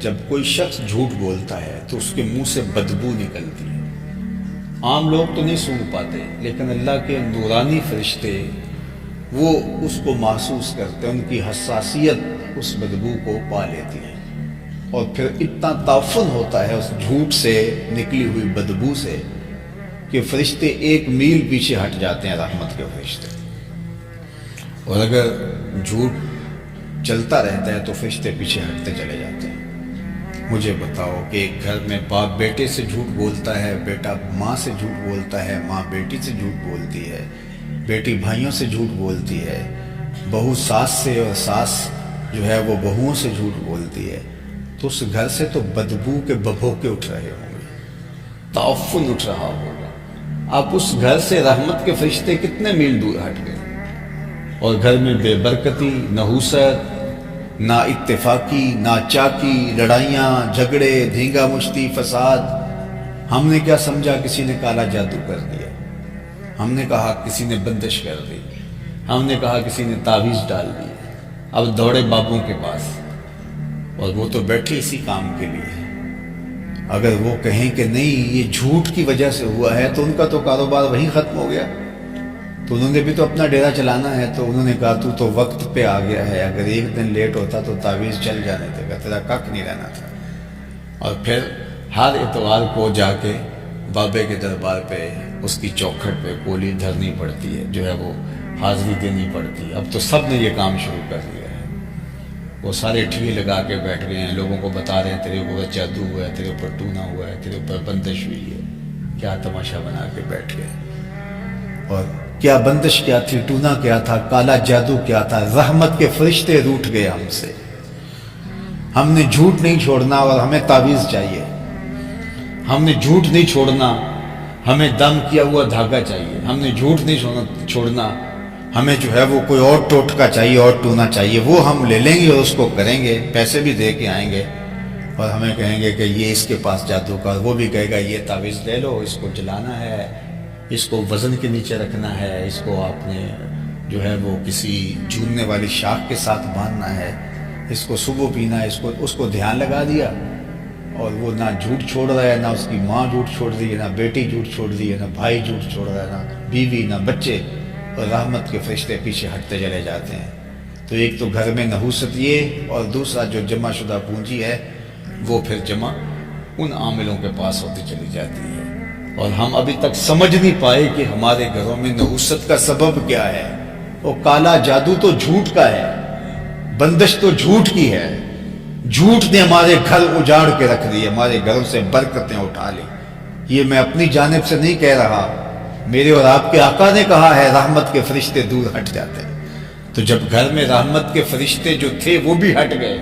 جب کوئی شخص جھوٹ بولتا ہے تو اس کے منہ سے بدبو نکلتی ہے۔ عام لوگ تو نہیں سونگھ پاتے، لیکن اللہ کے نورانی فرشتے وہ اس کو محسوس کرتے ہیں، ان کی حساسیت اس بدبو کو پا لیتی ہے، اور پھر اتنا تعفن ہوتا ہے اس جھوٹ سے نکلی ہوئی بدبو سے کہ فرشتے 1 میل پیچھے ہٹ جاتے ہیں، رحمت کے فرشتے۔ اور اگر جھوٹ چلتا رہتا ہے تو فرشتے پیچھے ہٹتے چلے جاتے ہیں۔ مجھے بتاؤ کہ ایک گھر میں باپ بیٹے سے جھوٹ بولتا ہے، بیٹا ماں سے جھوٹ بولتا ہے، ماں بیٹی سے جھوٹ بولتی ہے، بیٹی بھائیوں سے جھوٹ بولتی ہے، بہو ساس سے، اور ساس جو ہے وہ بہوؤں سے جھوٹ بولتی ہے، تو اس گھر سے تو بدبو کے ببھوکے اٹھ رہے ہوں گے، تعفن اٹھ رہا ہوگا۔ اب اس گھر سے رحمت کے فرشتے کتنے میل دور ہٹ گئے، اور گھر میں بے برکتی، نحوست، نہ اتفاقی، نہ چاکی، لڑائیاں، جھگڑے، دھینگا مشتی، فساد۔ ہم نے کیا سمجھا کسی نے کالا جادو کر دیا، ہم نے کہا کسی نے بندش کر دی، ہم نے کہا کسی نے تعویذ ڈال دی۔ اب دوڑے بابوں کے پاس، اور وہ تو بیٹھے اسی کام کے لیے۔ اگر وہ کہیں کہ نہیں یہ جھوٹ کی وجہ سے ہوا ہے تو ان کا تو کاروبار وہیں ختم ہو گیا، تو انہوں نے بھی تو اپنا ڈیرا چلانا ہے۔ تو انہوں نے کہا تو وقت پہ آ گیا ہے، اگر 1 دن لیٹ ہوتا تو تعویذ چل جانے تھے، تیرا کک نہیں رہنا تھا۔ اور پھر ہر اتوار کو جا کے بابے کے دربار پہ اس کی چوکھٹ پہ کولی دھرنی پڑتی ہے، جو ہے وہ حاضری دینی پڑتی ہے۔ اب تو سب نے یہ کام شروع کر دیا ہے، وہ سارے ٹھیے لگا کے بیٹھ گئے ہیں، لوگوں کو بتا رہے ہیں تیرے اوپر جادو ہوا ہے، تیرے اوپر ٹونا ہوا ہے، تیرے اوپر بندش ہوئی ہے۔ کیا تماشا بنا کے بیٹھ گئے، اور کیا بندش کیا تھی، ٹونا کیا تھا، کالا جادو کیا تھا۔ رحمت کے فرشتے روٹھ گئے ہم سے۔ ہم نے جھوٹ نہیں چھوڑنا اور ہمیں تعویذ چاہیے، ہم نے جھوٹ نہیں چھوڑنا، ہمیں دم کیا ہوا دھاگا چاہیے، ہم نے جھوٹ نہیں چھوڑنا، ہمیں جو ہے وہ کوئی اور ٹوٹکا چاہیے اور ٹونا چاہیے، وہ ہم لے لیں گے اور اس کو کریں گے، پیسے بھی دے کے آئیں گے، اور ہمیں کہیں گے کہ یہ اس کے پاس جادو کا، وہ بھی کہے گا یہ تعویذ لے لو، اس کو جلانا ہے، اس کو وزن کے نیچے رکھنا ہے، اس کو آپ نے جو ہے وہ کسی جھولنے والی شاخ کے ساتھ باندھنا ہے، اس کو صبح پینا ہے، اس کو دھیان لگا دیا، اور وہ نہ جھوٹ چھوڑ رہا ہے، نہ اس کی ماں جھوٹ چھوڑ رہی ہے، نہ بیٹی جھوٹ چھوڑ رہی ہے، نہ بھائی جھوٹ چھوڑ رہا ہے، نہ بیوی، نہ بچے، اور رحمت کے فرشتے پیچھے ہٹتے چلے جاتے ہیں۔ تو ایک تو گھر میں نحوست یہ، اور دوسرا جو جمع شدہ پونجی ہے وہ پھر جمع ان عاملوں کے پاس ہوتی چلی جاتی ہے، اور ہم ابھی تک سمجھ نہیں پائے کہ ہمارے گھروں میں نحوست کا سبب کیا ہے۔ وہ کالا جادو تو جھوٹ کا ہے، بندش تو جھوٹ کی ہے، جھوٹ نے ہمارے گھر اجاڑ کے رکھ دی، ہمارے گھروں سے برکتیں اٹھا لی۔ یہ میں اپنی جانب سے نہیں کہہ رہا، میرے اور آپ کے آقا نے کہا ہے رحمت کے فرشتے دور ہٹ جاتے ہیں۔ تو جب گھر میں رحمت کے فرشتے جو تھے وہ بھی ہٹ گئے،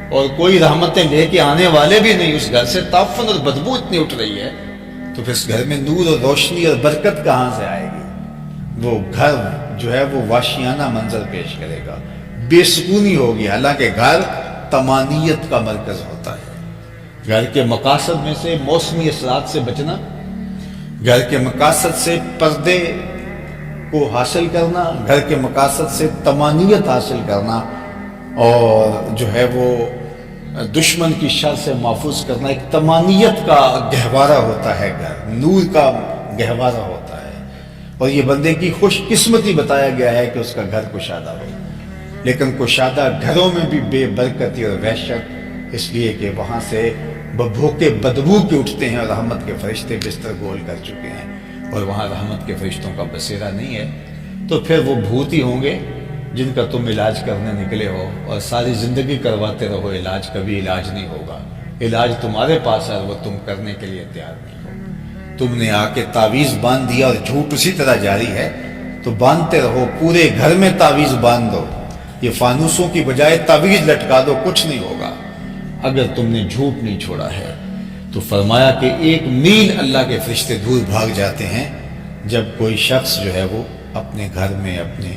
اور کوئی رحمتیں لے کے آنے والے بھی نہیں، اس گھر سے تعفن اور بدبو اتنی اٹھ رہی ہے، تو پھر اس گھر میں نور اور روشنی اور برکت کہاں سے آئے گی؟ وہ گھر جو ہے وہ وحشیانہ منظر پیش کرے گا، بے سکونی ہوگی، حالانکہ گھر طمانیت کا مرکز ہوتا ہے۔ گھر کے مقاصد میں سے موسمی اثرات سے بچنا، گھر کے مقاصد سے پردے کو حاصل کرنا، گھر کے مقاصد سے طمانیت حاصل کرنا، اور جو ہے وہ دشمن کی شر سے محفوظ کرنا، ایک طمانیت کا گہوارہ ہوتا ہے گھر، نور کا گہوارہ ہوتا ہے، اور یہ بندے کی خوش قسمتی بتایا گیا ہے کہ اس کا گھر کشادہ ہو۔ لیکن کشادہ گھروں میں بھی بے برکتی اور وحشت، اس لیے کہ وہاں سے ببھوکے بدبو کے اٹھتے ہیں، اور رحمت کے فرشتے بستر گول کر چکے ہیں، اور وہاں رحمت کے فرشتوں کا بسیرا نہیں ہے، تو پھر وہ بھوت ہی ہوں گے جن کا تم علاج کرنے نکلے ہو، اور ساری زندگی کرواتے رہو علاج، کبھی علاج نہیں ہوگا۔ علاج تمہارے پاس ہے، وہ تم کرنے کے لیے تیار نہیں ہو۔ تم نے آ کے تعویذ باندھ دیا، اور جھوٹ اسی طرح جاری ہے، تو باندھتے رہو، پورے گھر میں تعویذ باندھ دو، یہ فانوسوں کی بجائے تعویذ لٹکا دو، کچھ نہیں ہوگا اگر تم نے جھوٹ نہیں چھوڑا ہے۔ تو فرمایا کہ 1 میل اللہ کے فرشتے دور بھاگ جاتے ہیں جب کوئی شخص جو ہے وہ اپنے گھر میں اپنے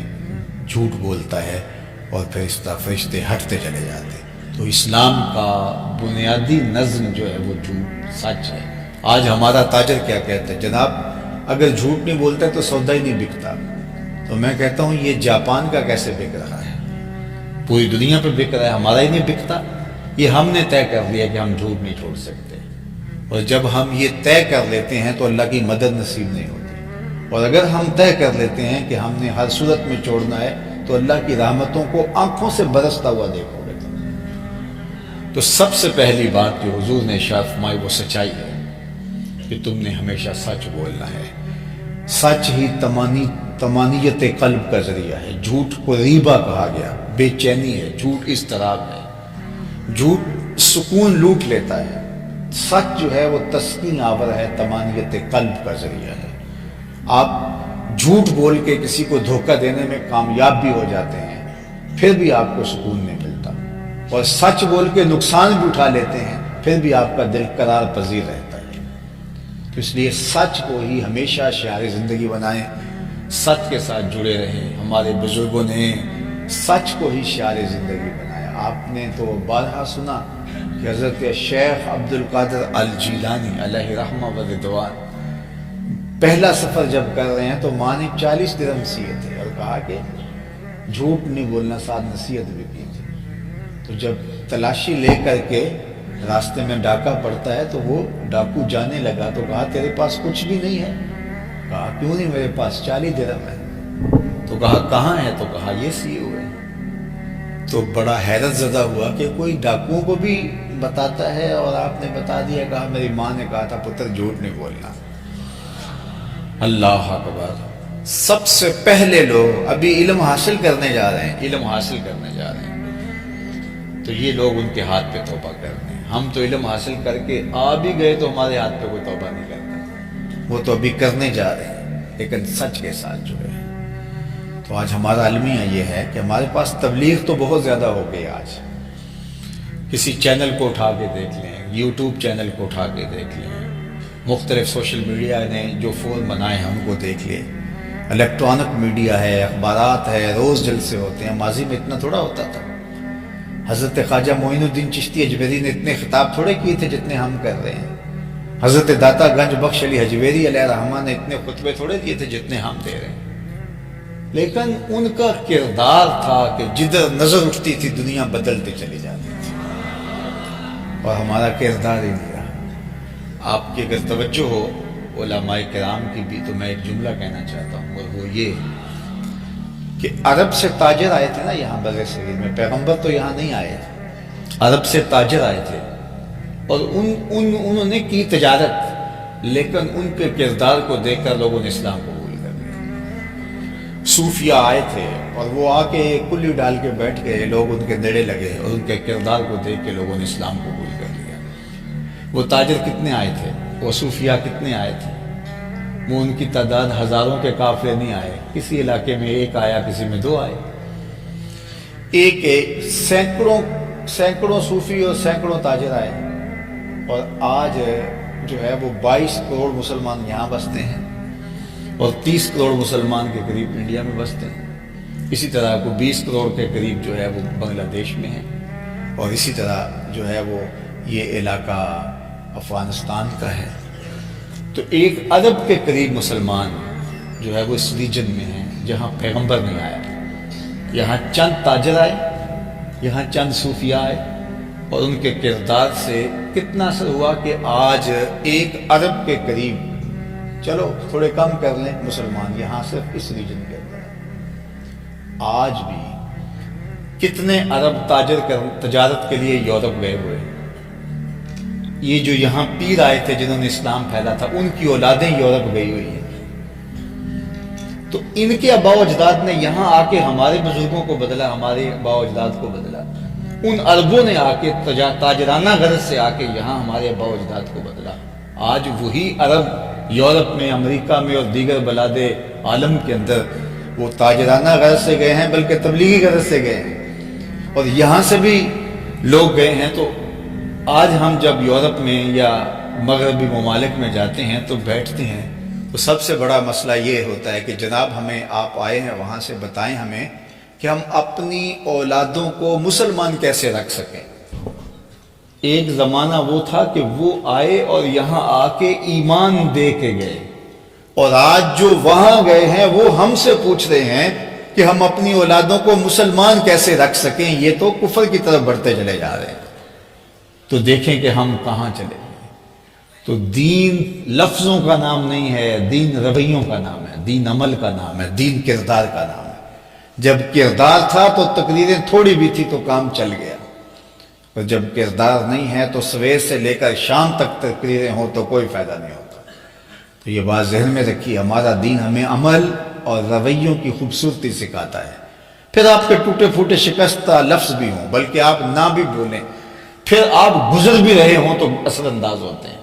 جھوٹ بولتا ہے، اور پھر اس طرح فرشتے ہٹتے چلے جاتے ہیں۔ تو اسلام کا بنیادی نظم جو ہے وہ جھوٹ سچ ہے۔ آج ہمارا تاجر کیا کہتا ہے، جناب اگر جھوٹ نہیں بولتا تو سودا ہی نہیں بکتا۔ تو میں کہتا ہوں یہ جاپان کا کیسے بک رہا ہے، پوری دنیا پہ بک رہا ہے، ہمارا ہی نہیں بکتا۔ یہ ہم نے طے کر لیا کہ ہم جھوٹ نہیں چھوڑ سکتے، اور جب ہم یہ طے کر لیتے ہیں تو اللہ کی مدد نصیب نہیں ہوتی، اور اگر ہم طے کر لیتے ہیں کہ ہم نے ہر صورت میں چھوڑنا ہے تو اللہ کی رحمتوں کو آنکھوں سے برستا ہوا دیکھو گے تم۔ تو سب سے پہلی بات جو حضور نے ارشاد فرمائی وہ سچائی ہے کہ تم نے ہمیشہ سچ بولنا ہے۔ سچ ہی تمانیت قلب کا ذریعہ ہے۔ جھوٹ کو ریبہ کہا گیا، بے چینی ہے، جھوٹ اضطراب ہے، جھوٹ سکون لوٹ لیتا ہے۔ سچ جو ہے وہ تسکین آور ہے، تمانیت قلب کا ذریعہ ہے۔ آپ جھوٹ بول کے کسی کو دھوکہ دینے میں کامیاب بھی ہو جاتے ہیں، پھر بھی آپ کو سکون نہیں ملتا، اور سچ بول کے نقصان بھی اٹھا لیتے ہیں، پھر بھی آپ کا دل قرار پذیر رہتا ہے۔ تو اس لیے سچ کو ہی ہمیشہ شعار زندگی بنائیں، سچ کے ساتھ جڑے رہیں۔ ہمارے بزرگوں نے سچ کو ہی شعار زندگی بنایا۔ آپ نے تو بارہا سنا کہ حضرت شیخ عبد القادر الجیلانی علیہ رحمہ و رضوان پہلا سفر جب کر رہے ہیں تو ماں نے 40 درہم سیے تھے اور کہا کہ جھوٹ نہیں بولنا، ساتھ نصیحت بھی کی تھی۔ تو جب تلاشی لے کر کے راستے میں ڈاکہ پڑتا ہے تو وہ ڈاکو جانے لگا تو کہا تیرے پاس کچھ بھی نہیں ہے؟ کہا کیوں نہیں، میرے پاس 40 درہم ہے۔ تو کہا کہاں ہے؟ تو کہا یہ سیے ہوئے۔ تو بڑا حیرت زدہ ہوا کہ کوئی ڈاکوؤں کو بھی بتاتا ہے اور آپ نے بتا دیا۔ کہا میری ماں نے کہا تھا پتر جھوٹ نہیں بولنا۔ اللہ اکبر۔ سب سے پہلے لوگ ابھی علم حاصل کرنے جا رہے ہیں، علم حاصل کرنے جا رہے ہیں، تو یہ لوگ ان کے ہاتھ پہ توبہ کرتے ہیں۔ ہم تو علم حاصل کر کے آ بھی گئے تو ہمارے ہاتھ پہ کوئی توبہ نہیں کرتا، وہ تو ابھی کرنے جا رہے ہیں، لیکن سچ کے ساتھ جڑے ہیں۔ تو آج ہمارا المیہ یہ ہے کہ ہمارے پاس تبلیغ تو بہت زیادہ ہو گئی۔ آج کسی چینل کو اٹھا کے دیکھ لیں، یوٹیوب چینل کو اٹھا کے دیکھ لیں، مختلف سوشل میڈیا نے جو فون بنائے ہیں ان کو دیکھ لیں، الیکٹرانک میڈیا ہے، اخبارات ہے، روز جلسے ہوتے ہیں۔ ماضی میں اتنا تھوڑا ہوتا تھا۔ حضرت خواجہ معین الدین چشتی اجمیری نے اتنے خطاب تھوڑے کیے تھے جتنے ہم کر رہے ہیں۔ حضرت داتا گنج بخش علی حجویری علیہ الرحمہ نے اتنے خطبے تھوڑے دیے تھے جتنے ہم دے رہے ہیں۔ لیکن ان کا کردار تھا کہ جدھر نظر اٹھتی تھی دنیا بدلتی چلی جاتی تھی، اور ہمارا کردار ہی نہیں رہا۔ آپ کی اگر توجہ ہو علماء کرام کی بھی تو میں ایک جملہ کہنا چاہتا ہوں، اور وہ یہ کہ عرب سے تاجر آئے تھے نا یہاں بر صغیر میں، پیغمبر تو یہاں نہیں آئے، عرب سے تاجر آئے تھے، اور انہوں نے کی تجارت، لیکن ان کے کردار کو دیکھ کر لوگوں نے اسلام قبول کر لیا۔ صوفیہ آئے تھے اور وہ آ کے کلی ڈال کے بیٹھ گئے، لوگ ان کے نیڑے لگے اور ان کے کردار کو دیکھ کے لوگوں نے اسلام قبول کر لیا۔ وہ تاجر کتنے آئے تھے، وہ صوفیہ کتنے آئے تھے، وہ ان کی تعداد ہزاروں کے قافلے نہیں آئے، کسی علاقے میں ایک آیا، کسی میں دو آئے، ایک سینکڑوں صوفی اور سینکڑوں تاجر آئے، اور آج جو ہے وہ 22 کروڑ مسلمان یہاں بستے ہیں اور 30 کروڑ مسلمان کے قریب انڈیا میں بستے ہیں۔ اسی طرح کو 20 کروڑ کے قریب جو ہے وہ بنگلہ دیش میں ہے، اور اسی طرح جو ہے وہ یہ علاقہ افغانستان کا ہے۔ تو 1 ارب کے قریب مسلمان جو ہے وہ اس ریجن میں ہیں جہاں پیغمبر نہیں آیا۔ یہاں چند تاجر آئے، یہاں چند صوفیہ آئے، اور ان کے کردار سے کتنا اثر ہوا کہ آج 1 ارب کے قریب، چلو تھوڑے کم کر لیں، مسلمان یہاں صرف اس ریجن کے اندر۔ آج بھی کتنے ارب تاجر تجارت کے لیے یورپ گئے ہوئے ہیں۔ یہ جو یہاں پیر آئے تھے جنہوں نے اسلام پھیلا تھا، ان کی اولادیں یورپ گئی ہوئی ہیں۔ تو ان کے آباء و اجداد نے یہاں آ کے ہمارے بزرگوں کو بدلا، ہمارے آباء و اجداد کو بدلا۔ ان عربوں نے آ کے تاجرانہ غرض سے آ کے یہاں ہمارے آباء و اجداد کو بدلا۔ آج وہی عرب یورپ میں، امریکہ میں اور دیگر بلاد عالم کے اندر وہ تاجرانہ غرض سے گئے ہیں، بلکہ تبلیغی غرض سے گئے ہیں، اور یہاں سے بھی لوگ گئے ہیں۔ تو آج ہم جب یورپ میں یا مغربی ممالک میں جاتے ہیں تو بیٹھتے ہیں تو سب سے بڑا مسئلہ یہ ہوتا ہے کہ جناب ہمیں آپ آئے ہیں وہاں سے بتائیں ہمیں کہ ہم اپنی اولادوں کو مسلمان کیسے رکھ سکیں۔ ایک زمانہ وہ تھا کہ وہ آئے اور یہاں آ کے ایمان دے کے گئے، اور آج جو وہاں گئے ہیں وہ ہم سے پوچھ رہے ہیں کہ ہم اپنی اولادوں کو مسلمان کیسے رکھ سکیں۔ یہ تو کفر کی طرف بڑھتے چلے جا رہے ہیں۔ تو دیکھیں کہ ہم کہاں چلے گئے۔ تو دین لفظوں کا نام نہیں ہے، دین رویوں کا نام ہے، دین عمل کا نام ہے، دین کردار کا نام ہے۔ جب کردار تھا تو تقریریں تھوڑی بھی تھی تو کام چل گیا، اور جب کردار نہیں ہے تو سویر سے لے کر شام تک تقریریں ہوں تو کوئی فائدہ نہیں ہوتا۔ تو یہ بات ذہن میں رکھیے، ہمارا دین ہمیں عمل اور رویوں کی خوبصورتی سکھاتا ہے۔ پھر آپ کے ٹوٹے پھوٹے شکستہ لفظ بھی ہوں، بلکہ آپ نہ بھی بولیں، پھر آپ گزر بھی رہے ہوں تو اثر انداز ہوتے ہیں۔